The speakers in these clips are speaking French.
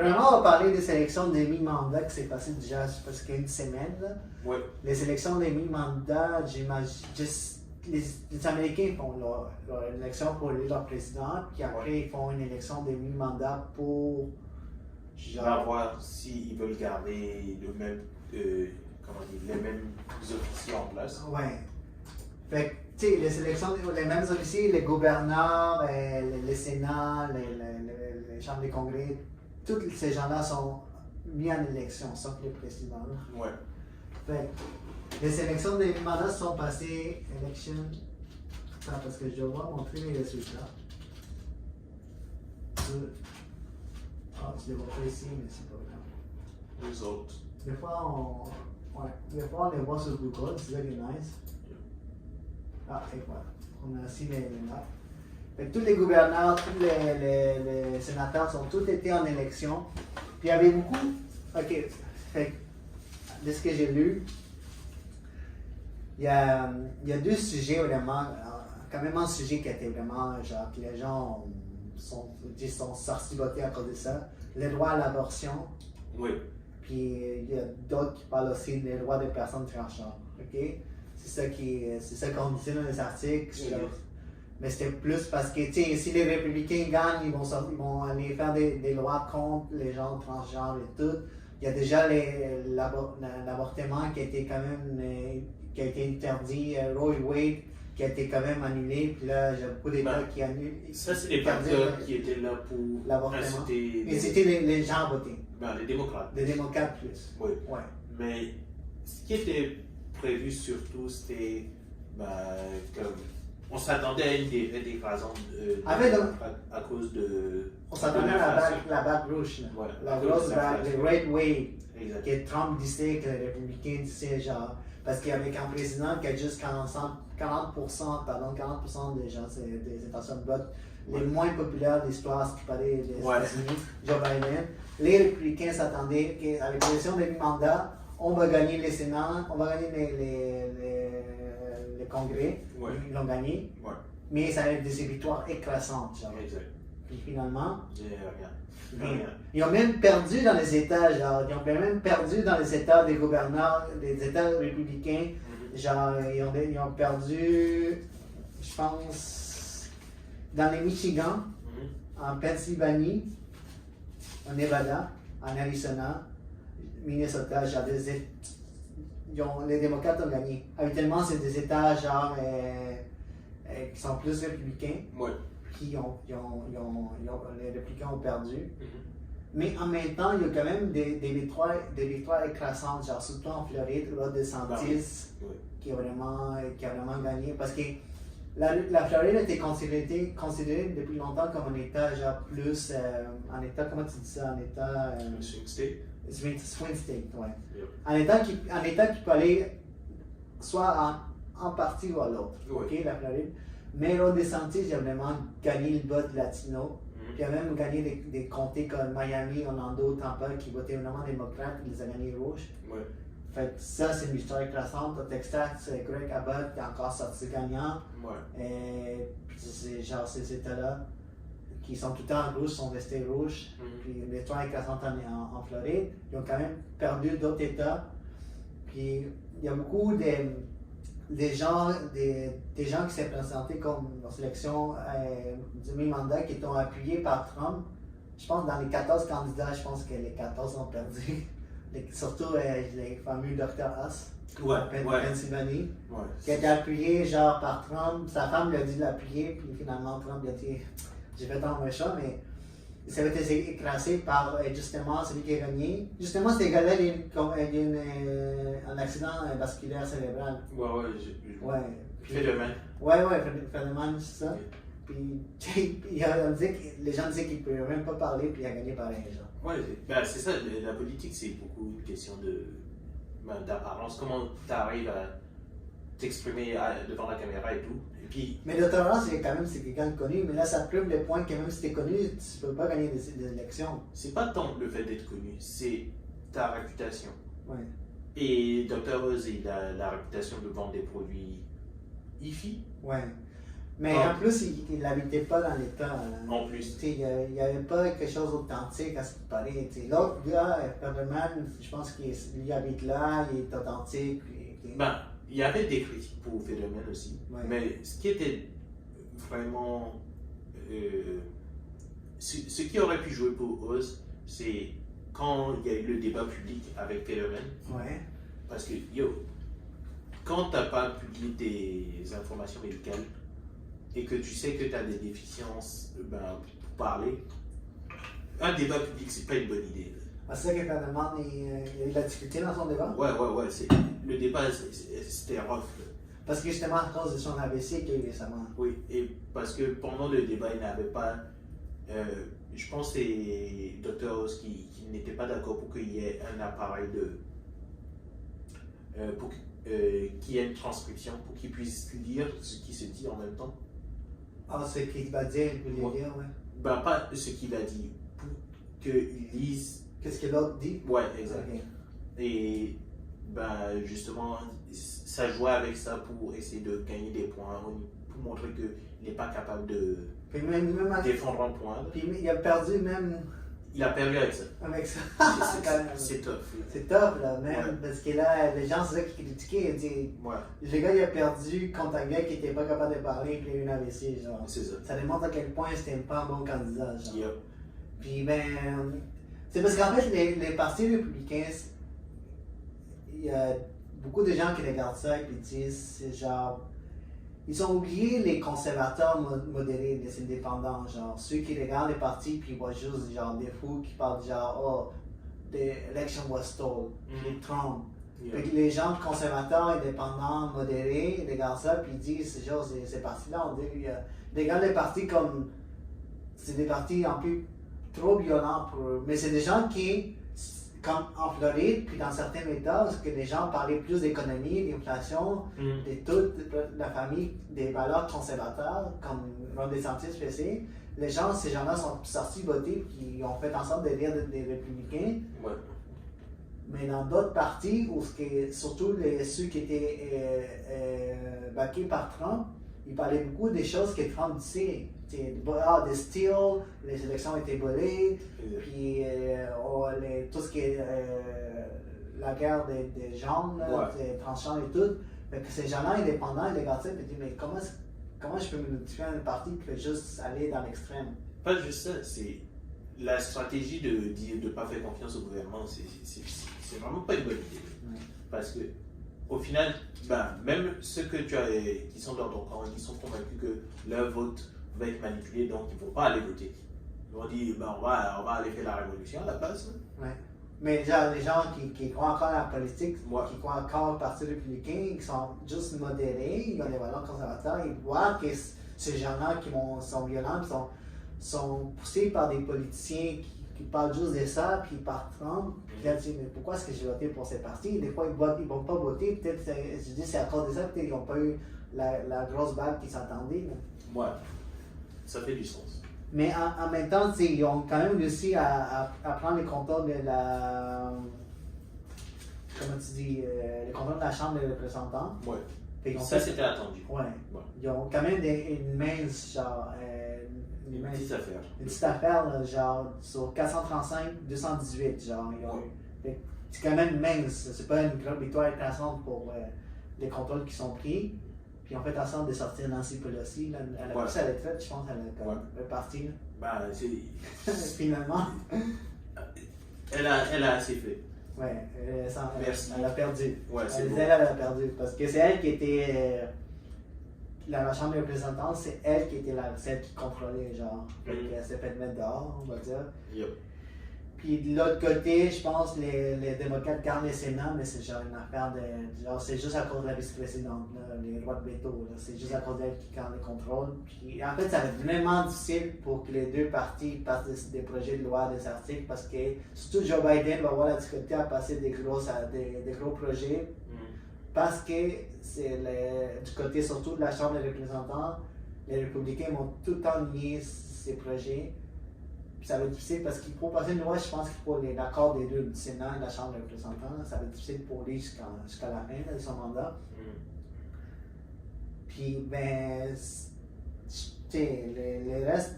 Premièrement, on va parler des élections de mi-mandat qui s'est passé déjà parce qu'il y a une semaine. Là. Oui. Les élections de mi-mandat, j'imagine. Les Américains font leur élection pour élire leur président, puis après ils font une élection de mi-mandat pour. On va voir s'ils veulent garder le même, les mêmes officiers en place. Ouais. Fait que, tu sais, les élections, les mêmes officiers, les gouverneurs, les sénats, les chambres des congrès, tous ces gens-là sont mis en élection, sauf le président. Ouais. Fait que, les élections des mandats sont passées. Election. Attends, parce que je dois montrer les résultats. Ah, tu les vois pas ici, mais c'est pas grave. Les autres. Des fois, on les voit sur Google, c'est very nice. Ah, et voilà. On a aussi les notes. Fait que tous les gouverneurs, tous les sénateurs ont tous été en élection. Puis il y avait beaucoup. Ok. Fait que, de ce que j'ai lu, il y a deux sujets vraiment. Quand même un sujet qui était vraiment. Genre, que les gens sont sortis voter à cause de ça. Le droit à l'abortion. Oui. Puis il y a d'autres qui parlent aussi des droits des personnes transgenres. Ok? C'est ça qu'on disait dans les articles. Oui. Mais c'était plus parce que si les républicains gagnent, ils vont aller faire des lois contre les gens transgenres et tout. Il y a déjà l'avortement qui a été quand même qui a été interdit, Roe Wade qui a été quand même annulé. Puis là, j'ai beaucoup d'États qui annulent. Ça, c'est les patriotes qui étaient là pour l'avortement. Et c'était les gens votés. Les démocrates. Les démocrates plus. Oui. Ouais. Mais ce qui était prévu surtout, c'était comme on s'attendait à une déclaration à cause de. On s'attendait à la bague rouge. Ouais, la grosse bague, le Red Wave. Exact. Que Trump disait, que les républicains disaient, genre. Parce qu'il y avait un président qui a juste 40% des gens des États-Unis votent les moins populaires de l'histoire, ce qui parlait des États-Unis, Joe Biden. Les républicains s'attendaient qu'avec l'élection de mi-mandat, on va gagner les Sénats, on va gagner les congrès. Ouais. Ils l'ont gagné. Ouais. Mais ça a été des victoires écrasantes. Genre. Exact. Puis finalement, Rien. ils ont même perdu dans les États, genre, ils ont même perdu dans les États des gouverneurs, des États républicains. Genre, ils ont perdu, je pense, dans les Michigan, en Pennsylvanie, en Nevada, en Arizona, Minnesota, genre les démocrates ont gagné. Habituellement, c'est des États genre qui sont plus républicains. Ouais. Puis les républicains ont perdu. Mais en même temps, il y a quand même des victoires écrasantes, genre surtout en Floride, Ron DeSantis, qui a vraiment gagné. Parce que la Floride a été considérée depuis longtemps comme un État genre plus, un État, comment tu dis ça, un État... Swing state. Swing state, ouais. Yep. Un État qui peut aller soit en partie ou à l'autre, Oui. ok, la Floride. Mais Ron DeSantis a vraiment gagné le vote latino. Puis il a même gagné des comtés comme Miami, Orlando, Tampa, qui votaient vraiment démocrates, il les a gagnés rouges. Ouais. Fait que ça, c'est une victoire écrasante. Au Texas, Greg Abbott est encore sorti gagnant. Ouais. Et puis c'est genre ces États-là qui sont tout le temps rouges sont restés rouges. Puis une victoire écrasante en Floride. Ils ont quand même perdu d'autres États. Puis il y a beaucoup des gens qui s'est présentés comme en sélection du mi-mandat qui ont appuyés par Trump. Je pense dans les 14 candidats, je pense que les 14 ont perdu. Surtout les fameux Dr. Haas, Pennsylvanie, qui a été appuyé genre par Trump. Sa femme lui a dit de l'appuyer, puis finalement Trump lui a dit j'ai fait un méchant, mais ça a été écrasé par justement celui qui a gagné. Justement, ce gars-là, il y a un accident vasculaire cérébral. Ouais. Federman. Federman, c'est ça. Puis on disait que les gens disaient qu'il ne pouvait même pas parler, puis il a gagné pareil. Ouais, c'est ça, la politique, c'est beaucoup une question d'apparence. Comment tu arrives à t'exprimer devant la caméra et tout. Et puis, mais le tolérance, c'est quelqu'un de connu, mais là, ça prouve le point que même si tu es connu, tu ne peux pas gagner des élections. C'est pas tant le fait d'être connu, c'est ta réputation. Ouais. Et Dr. Oz, il a la réputation de vendre des produits IFI. Ouais. Mais en plus, il n'habitait pas dans l'État. En plus. Il n'y avait pas quelque chose d'authentique à ce qui paraît. L'autre gars, Federman, je pense qu'il habite là, il est authentique. Ben, il y avait des critiques pour Federman aussi. Ouais. Mais ce qui était vraiment. Ce qui aurait pu jouer pour Oz, c'est quand il y a eu le débat public avec Federman. Ouais. Parce que, quand tu n'as pas publié des informations médicales et que tu sais que tu as des déficiences pour parler, un débat public, c'est pas une bonne idée. Ah, c'est ça que Federman, il y a eu de la difficulté dans son débat? Ouais. Le débat, c'était rough. Parce que justement, à cause de son AVC qu'il y a eu récemment. Oui, et parce que pendant le débat, il n'avait pas. Je pense que c'est Dr. Oz qui n'était pas d'accord pour qu'il y ait un appareil qu'il y ait une transcription pour qu'il puisse lire ce qui se dit en même temps. Ah, ce qu'il va dire, il peut lire, ouais. Ben, pas ce qu'il a dit, pour qu'il lise. Qu'est-ce que l'autre dit? Ouais, exact. Okay. Et justement, ça jouait avec ça pour essayer de gagner des points, pour montrer qu'il n'est pas capable de défendre un point. Puis il a perdu même. Il a perdu avec ça. Avec ça. C'est tough. C'est tough, là, même. Parce que là, les gens, c'est ça qui critiquaient. Ils disaient, le gars, il a perdu contre un gars qui n'était pas capable de parler et qui a eu une AVC. Genre. C'est ça. Ça démontre à quel point c'était pas un bon candidat. Genre. Yep. Puis, c'est parce qu'en fait, les partis républicains, il y a beaucoup de gens qui regardent ça et qui disent, c'est genre. Ils ont oublié les conservateurs modérés, les indépendants, genre ceux qui regardent les partis puis ils voient juste genre des fous qui parlent genre oh, the election was stolen, puis Trump. Yeah. Puis les gens conservateurs, indépendants, modérés, ils regardent ça puis ils disent genre ces partis-là, on dit, ils regardent les partis comme c'est des partis en plus trop violents pour eux. Mais c'est des gens qui, comme en Floride, puis dans certains États, parce que les gens parlaient plus d'économie, d'inflation, de toute la famille, des valeurs conservateurs, comme Ron DeSantis faisait, ces gens-là sont sortis voter, puis ils ont fait en sorte d'élire des républicains. Ouais. Mais dans d'autres partis, surtout ceux qui étaient backés par Trump, ils parlaient beaucoup des choses que Trump disait. Des steals, les élections étaient volées, puis tout ce qui est la guerre des gens, des tranchants et tout. Mais que ces gens-là indépendants, ils regardent ça et disent mais comment je peux me notifier à une partie qui fait juste aller dans l'extrême? Pas juste ça, c'est la stratégie de ne pas faire confiance au gouvernement, c'est vraiment pas une bonne idée. Parce que au final, même ceux qui sont dans ton camp, qui sont convaincus que leur vote va être manipulé, donc il ne faut pas aller voter. Ils vont dire, on va aller faire la révolution à la place. Ouais. Mais genre, les gens qui croient encore à la politique, qui croient encore au Parti républicain, qui sont juste modérés, ils ont des valeurs conservateurs, ils voient que ces gens-là qui sont violents, qui sont poussés par des politiciens qui parlent juste de ça, puis par Trump. Puis là, tu dis, mais pourquoi est-ce que j'ai voté pour ces partis? Des fois, ils ne vont pas voter, peut-être, je dis, c'est à cause de ça, peut-être qu'ils n'ont pas eu la grosse bague qu'ils s'attendaient. Ouais. Ça fait du sens. Mais en même temps, ils ont quand même réussi à prendre le contrôle de la. Comment tu dis? Le contrôle de la Chambre des représentants. Ouais. Ça, c'était attendu. Ouais. Ils ont quand même une mince, genre. Une petite affaire. Une petite affaire, là, genre, sur 435, 218, genre. C'est quand même mince. C'est pas une grande victoire intéressante pour les contrôles qui sont pris. Puis on fait en sorte de sortir Nancy Pelosi. Là, elle a pris sa retraite, je pense, elle est partie. Finalement. Elle a assez fait. Ouais, elle a perdu. Ouais, elle a perdu. Parce que c'est elle qui était. La Chambre des représentants, c'est elle qui était celle qui contrôlait, genre. Elle s'est fait mettre dehors, on va dire. Yep. Puis de l'autre côté, je pense que les démocrates gardent le Sénat, mais c'est genre une affaire de. Genre, c'est juste à cause de la vice-présidente, les droits de veto. C'est juste à cause d'elle qui garde le contrôle. Puis en fait, ça va être vraiment difficile pour que les deux partis passent des projets de loi, des articles, parce que surtout Joe Biden va avoir la difficulté à passer des gros projets. Parce que c'est du côté surtout de la Chambre des représentants, les républicains vont tout le temps nier ces projets. Puis ça va être difficile parce qu'il faut passer une loi, je pense qu'il faut l'accord des deux, du Sénat et de la Chambre des représentants. Ça va être difficile pour lui jusqu'à la fin de son mandat. Puis, les restes.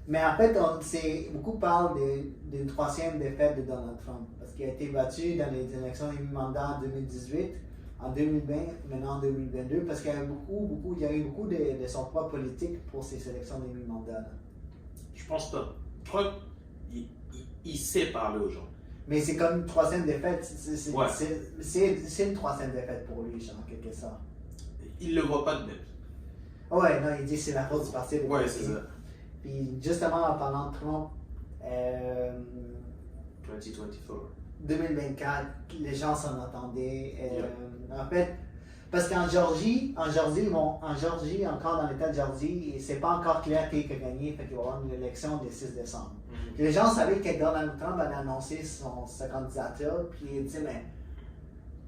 Mais en fait, beaucoup parlent d'une troisième défaite de Donald Trump, parce qu'il a été battu dans les élections de mi-mandat en 2018, en 2020, maintenant en 2022, parce qu'il y a eu beaucoup de son poids politique pour ces élections de mi-mandat. Je pense pas. Trump, il sait parler aux gens. Mais c'est comme une troisième défaite. C'est une troisième défaite pour lui, genre, en quelque sorte. Il le voit pas de même. Ouais, non, il dit que c'est la faute du Parti républicain. Ouais, c'est ça. Puis justement, en parlant de Trump, 2024. 2024, les gens s'en attendaient. En fait, parce qu'en Georgie, encore dans l'État de Georgie, c'est pas encore clair qui a gagné, fait qu'il va y avoir une élection le 6 décembre. Puis les gens savaient que Donald Trump allait annoncer sa candidature, puis il dit, mais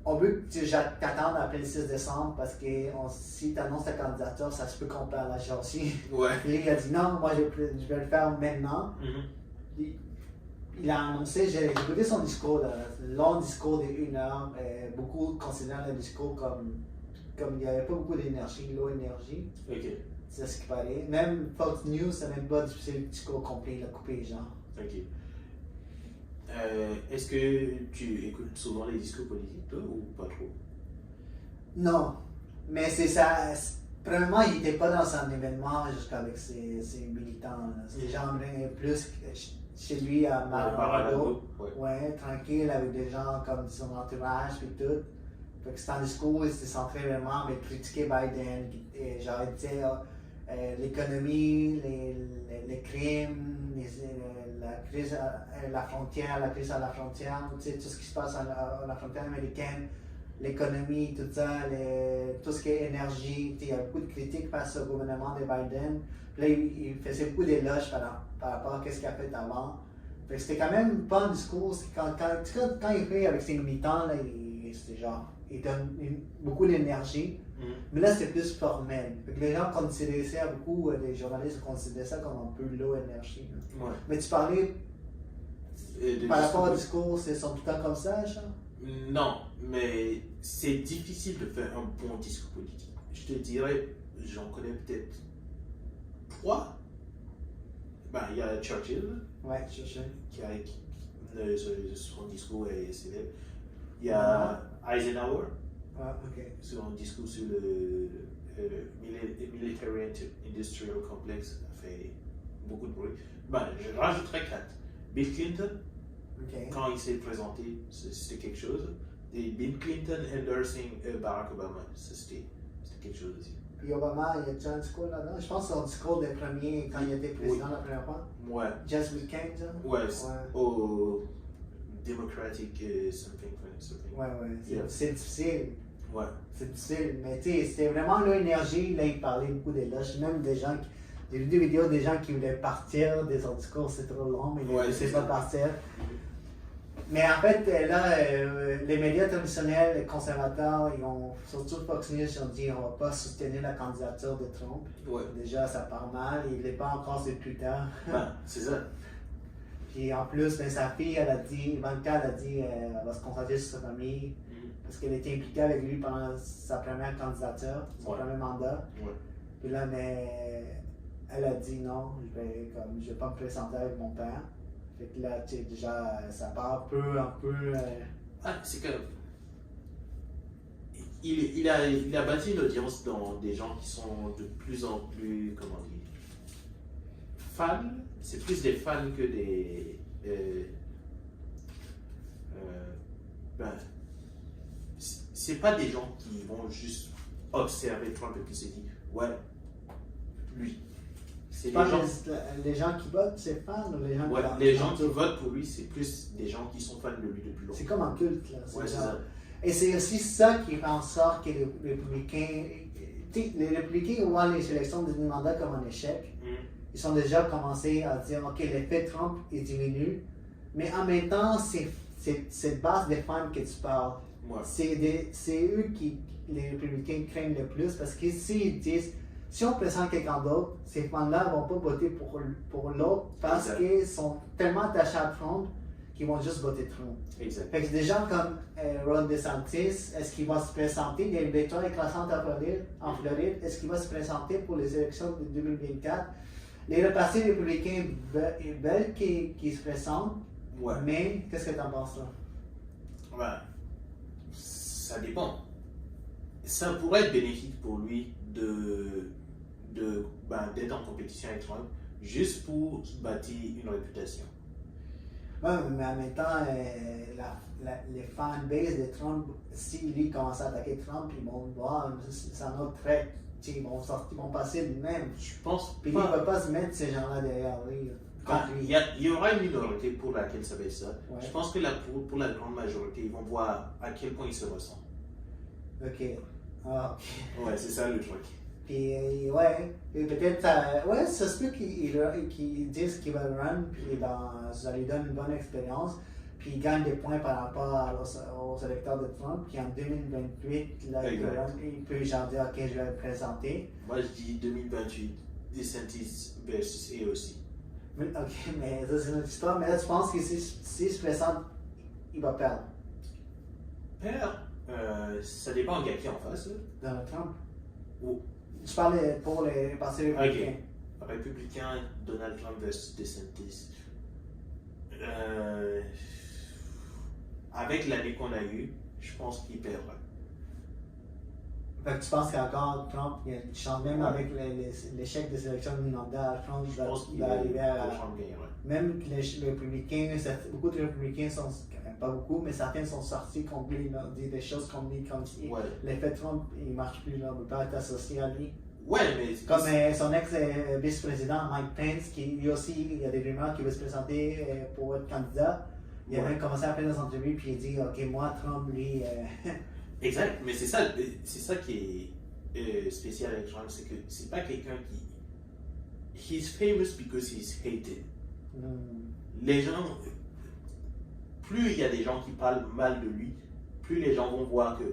on veut que tu t'attendes après le 6 décembre parce que si tu annonces ta candidature, ça se peut qu'on perd la Georgie. Ouais. Puis il a dit non, moi je vais le faire maintenant. Il a annoncé, j'ai écouté son discours, un long discours de 1 heure. Beaucoup considèrent le discours comme il n'y avait pas beaucoup d'énergie, low énergie. Ok. C'est ce qui paraît. Même Fox News, ça n'a même pas diffusé le discours complet, il a coupé les gens. Ok. Est-ce que tu écoutes souvent les discours politiques, toi, ou pas trop? Non, mais c'est ça. Premièrement, il n'était pas dans son événement jusqu'avec ses militants. Les gens venaient plus chez lui à Mar-a-Lago. Ouais, tranquille, avec des gens comme son entourage et tout. Fait que c'est un discours, il s'est centré vraiment à critiquer Biden. Genre, il disait l'économie, les crimes, la crise à la frontière, tout ce qui se passe à la frontière américaine, l'économie, tout ça, tout ce qui est énergie. Il y a beaucoup de critiques face au gouvernement de Biden. Puis là, il faisait beaucoup d'éloges par rapport à ce qu'il a fait avant. C'était quand même pas un discours. Quand il fait avec ses militants, là, c'était genre, il donne beaucoup d'énergie. Mais là, c'est plus formel. Les gens considéraient ça, beaucoup des journalistes considéraient ça comme un peu low énergie. Ouais. Mais tu parlais par rapport au discours, c'est sont tout le temps comme ça, genre? Non, mais c'est difficile de faire un bon discours politique. Je te dirais, j'en connais peut-être 3. Il y a Churchill. Ouais, Churchill. Son discours est célèbre. Il y a Eisenhower. Ah, ok. Son discours sur le Military Industrial Complex a fait beaucoup de bruit. Je rajouterais 4. Bill Clinton, quand il s'est présenté, c'était quelque chose. Et Bill Clinton endorsing Barack Obama, c'était quelque chose aussi. Puis Obama, il y a déjà un discours là-dedans. Je pense que son discours des premiers, quand il était président la première fois. Ouais. Just Weekend, ça? Ouais. Au Democratic something. Ouais. C'est difficile. Ouais. C'est difficile. Mais tu sais, c'était vraiment l'énergie. Là, il parlait beaucoup d'éloges. Même des gens j'ai vu des vidéos des gens qui voulaient partir de son discours, c'est trop long, mais ils ne laissaient pas partir. Mais en fait, là, les médias traditionnels, les conservateurs, surtout Fox News, ils ont dit on ne va pas soutenir la candidature de Trump. Ouais. Déjà, ça part mal, il n'est pas encore sur Twitter. C'est ça. Puis en plus, sa fille, Ivanka, elle a dit elle va se concentrer sur sa famille, parce qu'elle était impliquée avec lui pendant sa première candidature, son premier mandat. Ouais. Puis là, elle a dit non, je vais pas me présenter avec mon père. Fait que là, tu sais, déjà, ça part un peu. C'est que. Il a bâti une audience dans des gens qui sont de plus en plus, comment dire, fans. C'est plus des fans que des. C'est pas des gens qui vont juste observer Trump et qui se disent, ouais, lui. C'est pas les gens qui votent, c'est fans ou les gens qui les gens qui votent pour lui, c'est plus des gens qui sont fans de lui depuis longtemps. C'est comme un culte, là. Ouais, c'est ça. Et c'est aussi ça qui fait en sorte que les républicains voient les élections de mandat comme un échec. Ils ont déjà commencé à dire, OK, l'effet Trump est diminué, mais en même temps, c'est cette base des fans que tu parles. Ouais. C'est eux qui, les républicains, craignent le plus, parce que s'ils disent, si on présente quelqu'un d'autre, ces fans-là ne vont pas voter pour l'autre parce qu'ils sont tellement attachés à Trump qui vont juste voter Trump. Exact. Fait que des gens comme Ron DeSantis, est-ce qu'il va se présenter? Il y a une victoire écrasante en Floride. Est-ce qu'il va se présenter pour les élections de 2024? Les partis républicains veulent qu'il se présente, Ouais. mais qu'est-ce que tu en penses là? Ouais. Ça dépend. Ça pourrait être bénéfique pour lui d'être en compétition avec Trump, juste pour bâtir une réputation. Ouais, mais en même temps, les fanbase de Trump, si lui commence à attaquer Trump, ils vont voir, c'est un autre trait. Ils vont passer lui-même. Je pense Puis il ne peut pas se mettre ces gens-là derrière lui. Il y aura une minorité pour laquelle ça va être ça. Ouais. Je pense que pour la grande majorité, ils vont voir à quel point ils se ressemblent. Ok. Ah. Ouais, c'est ça le truc. Puis, ouais, et peut-être, ouais, ça se peut qu'ils disent qu'ils veulent run, puis ça lui donne une bonne expérience, puis il gagne des points par rapport aux électeurs de Trump, puis en 2028, là, il peut genre dire, ok, je vais me présenter. Moi, je dis 2028, DeSantis versus AOC. Ok, mais ça, c'est notre histoire, mais là, tu penses que s'il se présente, il va perdre? Perdre, ça dépend de qui en face. Donald Trump? Oh. Je parlais pour les partis républicains. Ok. Républicain, Donald Trump versus DeSantis. Avec l'année qu'on a eue, je pense qu'il perdra. Fait que tu penses qu'encore Trump, il y a une chance, même avec l'échec des élections du mandat, Trump va arriver à. Trump gagnerait. Même que les républicains, beaucoup de républicains sont, pas beaucoup, mais certains sont sortis contre lui, ils ont dit des choses comme lui, comme si l'effet Trump, il ne marche plus, là, on ne peut pas être associé à lui. Ouais, mais. Comme son ex-vice-président Mike Pence, qui lui aussi, il y a des rumeurs qu'il veut se présenter pour être candidat. Il a même commencé à faire des entrevues, puis il dit, ok, moi, Trump, lui. Exact, mais c'est ça qui est spécial avec Trump, c'est que c'est pas quelqu'un qui. He's famous because he's hated. Les gens. Plus il y a des gens qui parlent mal de lui, plus les gens vont voir que,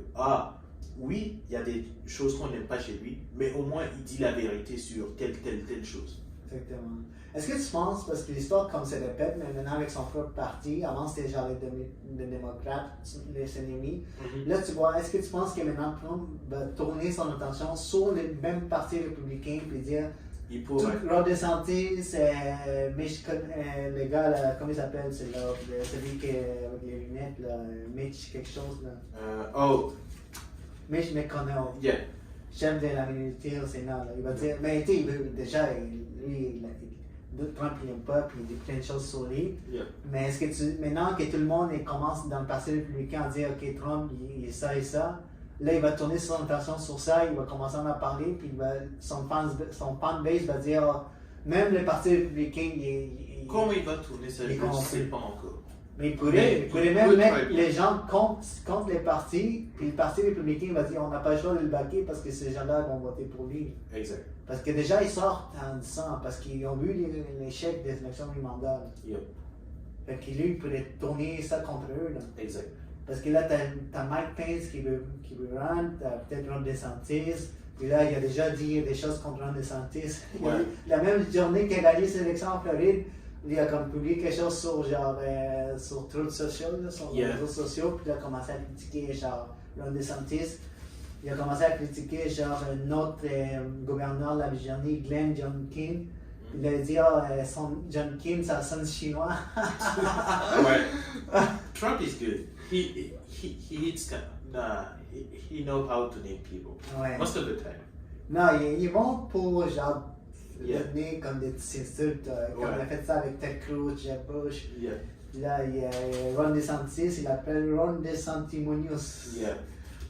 oui, il y a des choses qu'on n'aime pas chez lui, mais au moins il dit la vérité sur telle chose. Exactement. Est-ce que tu penses, parce que l'histoire comme se répète, mais maintenant avec son propre parti, avant c'était genre les démocrates, les ennemis, là tu vois, est-ce que tu penses que maintenant Trump va tourner son attention sur le même parti républicain et dire Ron DeSantis, le gars, là, comment il s'appelle, c'est celui qui avec les lunettes, là, Mitch quelque chose là. Mitch McConnell. Yeah. Chef de la minorité au Sénat, là. Il va dire, mais tu sais, déjà, lui, Trump il n'aime pas, puis il dit plein de choses sur lui. Yeah. Mais est-ce que maintenant que tout le monde commence dans le parti républicain à dire, ok, Trump, il est ça et ça, là, il va tourner son attention sur ça, il va commencer à en parler, puis son fanbase va dire, même le parti républicain, comment il va tourner ça, je ne sais pas encore. Mais il pourrait même mettre les gens contre les partis, puis le parti républicain va dire on n'a pas le choix de le baquer parce que ces gens-là vont voter pour lui. Exact. Parce que déjà ils sortent en disant, parce qu'ils ont vu l'échec des élections du mandat. Yep. Fait que lui, il pourrait tourner ça contre eux. Là. Exact. Parce que là, t'as Mike Pence qui veut run, t'as peut-être Ron DeSantis, puis là, il a déjà dit des choses contre Ron DeSantis. Ouais. La même journée qu'il a gagné ses élections en Floride, il a comme publié quelque chose sur Truth Social, sur les réseaux sociaux, puis il a commencé à critiquer genre Ron DeSantis. Il a commencé à critiquer genre un autre gouverneur de la Virginie, Glenn Youngkin. Il a dit John Kim, ça sonne chinois. Ouais. Trump is good. He knows how to name people. Ouais. Most of the time. Non, ils vont pour genre donner comme des petits insultes, comme il a fait ça avec Ted Cruz, Jeb Bush. Yeah. Là, il y a Ron DeSantis, il l'appelle Ron DeSantimonious. Yeah.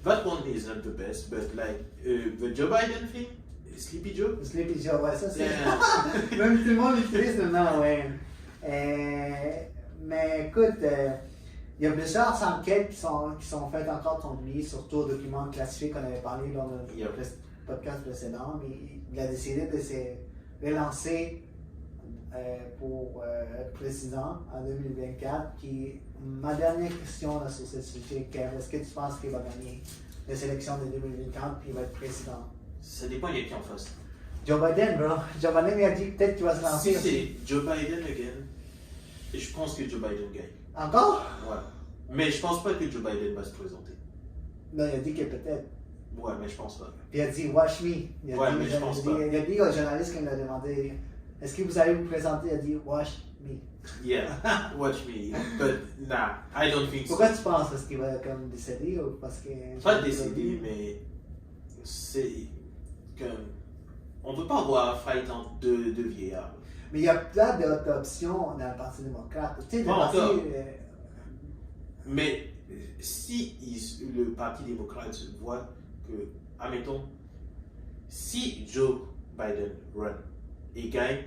That one is not the best, but like the Joe Biden thing, Sleepy Joe. Sleepy Joe, ouais, ça c'est. Yeah. Même tout le monde l'utilise maintenant, ouais. Mais écoute, il y a plusieurs enquêtes qui sont faites encore contre lui, surtout aux documents classifiés qu'on avait parlé dans le podcast précédent. Mais il a décidé de se relancer pour être président en 2024. Puis ma dernière question là, sur ce sujet, est-ce que tu penses qu'il va gagner les élections de 2024 puis il va être président? Ça dépend, il y a qui en face. Joe Biden, bro. Joe Biden il a dit peut-être qu'il va se lancer. Si c'est Joe Biden again, je pense que Joe Biden gagne. Encore? Ouais. Mais je pense pas que Joe Biden va se présenter. Non, il a dit que peut-être. Ouais, mais je pense pas. Puis il a dit, watch me. Il a Ouais, dit, mais je pense pas. Il a dit au journaliste qui l'a demandé, est-ce que vous allez vous présenter? Il a dit, watch me. Yeah, watch me. But nah, I don't think so. Pourquoi tu penses? Parce qu'il va comme décéder ou parce que. Pas décédé, mais c'est comme. On peut pas avoir fight entre deux vieillards. Mais il y a plein d'autres options dans le Parti démocrate. Tu sais, le Pas parti. encore. Mais si le Parti démocrate voit que, admettons, si Joe Biden run et gagne,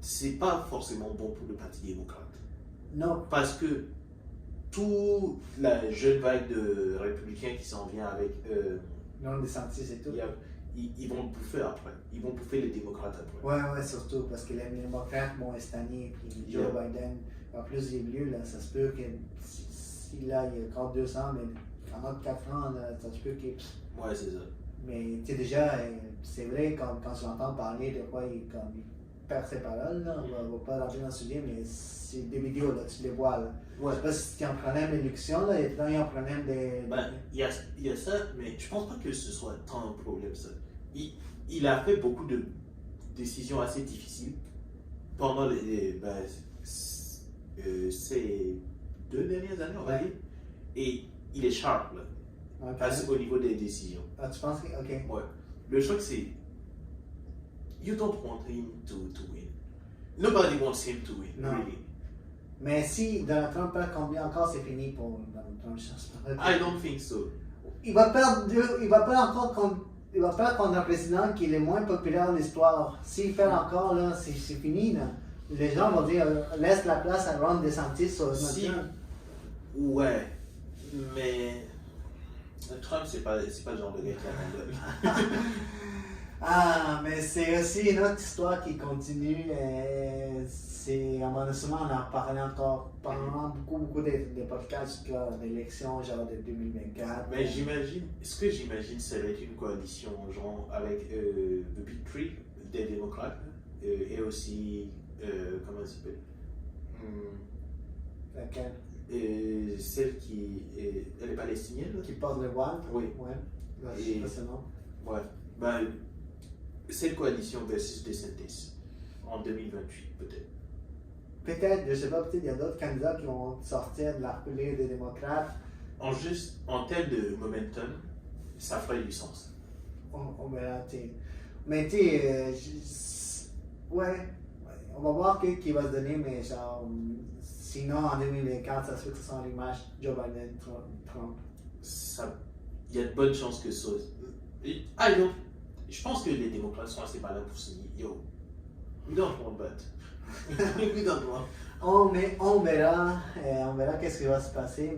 c'est pas forcément bon pour le Parti démocrate. Non. Parce que toute la jeune vague de républicains qui s'en vient avec. Non, des sentiers, c'est tout. Ils vont bouffer après. Ils vont bouffer les démocrates après. Ouais, surtout parce que les démocrates vont stagner, puis Joe Biden, en plus il est vieux, là, ça se peut que s'il a 42 ans, mais pendant 4 ans, là, ça se peut qu'il. Ouais, c'est ça. Mais tu sais, déjà, c'est vrai, quand je l'entends parler, de quoi il perd ses paroles, là, on va pas rentrer dans le sujet, mais c'est des vidéos, là, tu les vois. Là. Ouais. Je sais pas si tu en problème d'élection, là, il y a un problème de. Ben, il y a ça, mais je pense pas que ce soit tant un problème, ça. Il a fait beaucoup de décisions assez difficiles pendant ces 2 dernières années, on va dire. Et il est sharp, là, Okay. au niveau des décisions. Ah, tu penses que. Ok. Ouais. Le truc, c'est. You don't want him to win. Nobody wants him to win, Non. really. Mais si Donald Trump perd combien encore, c'est fini pour Donald Trump, je pense pas. I don't think so. Il va perdre contre un président qui est le moins populaire de l'histoire. S'il perd encore, là, c'est fini. Là. Les gens vont dire laisse la place à Ron DeSantis sur notre Si, plan. ouais, mais Trump, c'est pas le genre de gars qui abandonne. Ah, mais c'est aussi une autre histoire qui continue. C'est, à mon avis, on en parlait encore pendant beaucoup de podcasts sur l'élection genre de 2024. Mais ce que j'imagine, ça va être une coalition genre avec The Big Three, des démocrates, et aussi, comment elle s'appelle? Laquelle? Celle elle est palestinienne, là? Qui porte le voile? Oui. Ouais. Là, je sais pas son nom. Ouais. Ben, cette coalition versus DeSantis en 2028, peut-être. Peut-être, je sais pas, peut-être il y a d'autres candidats qui vont sortir de la coulée des démocrates. En termes de momentum, ça ferait du sens. On verra, t'sais. Mais tu ouais, on va voir qui va se donner, mais genre, sinon en 2024, ça se fait que ce soit l'image Joe Biden, Trump. Il y a de bonnes chances que ça. Je pense que les démocrates sont assez malins pour se dire, yo, we don't want that. We don't want. On verra qu'est-ce qui va se passer.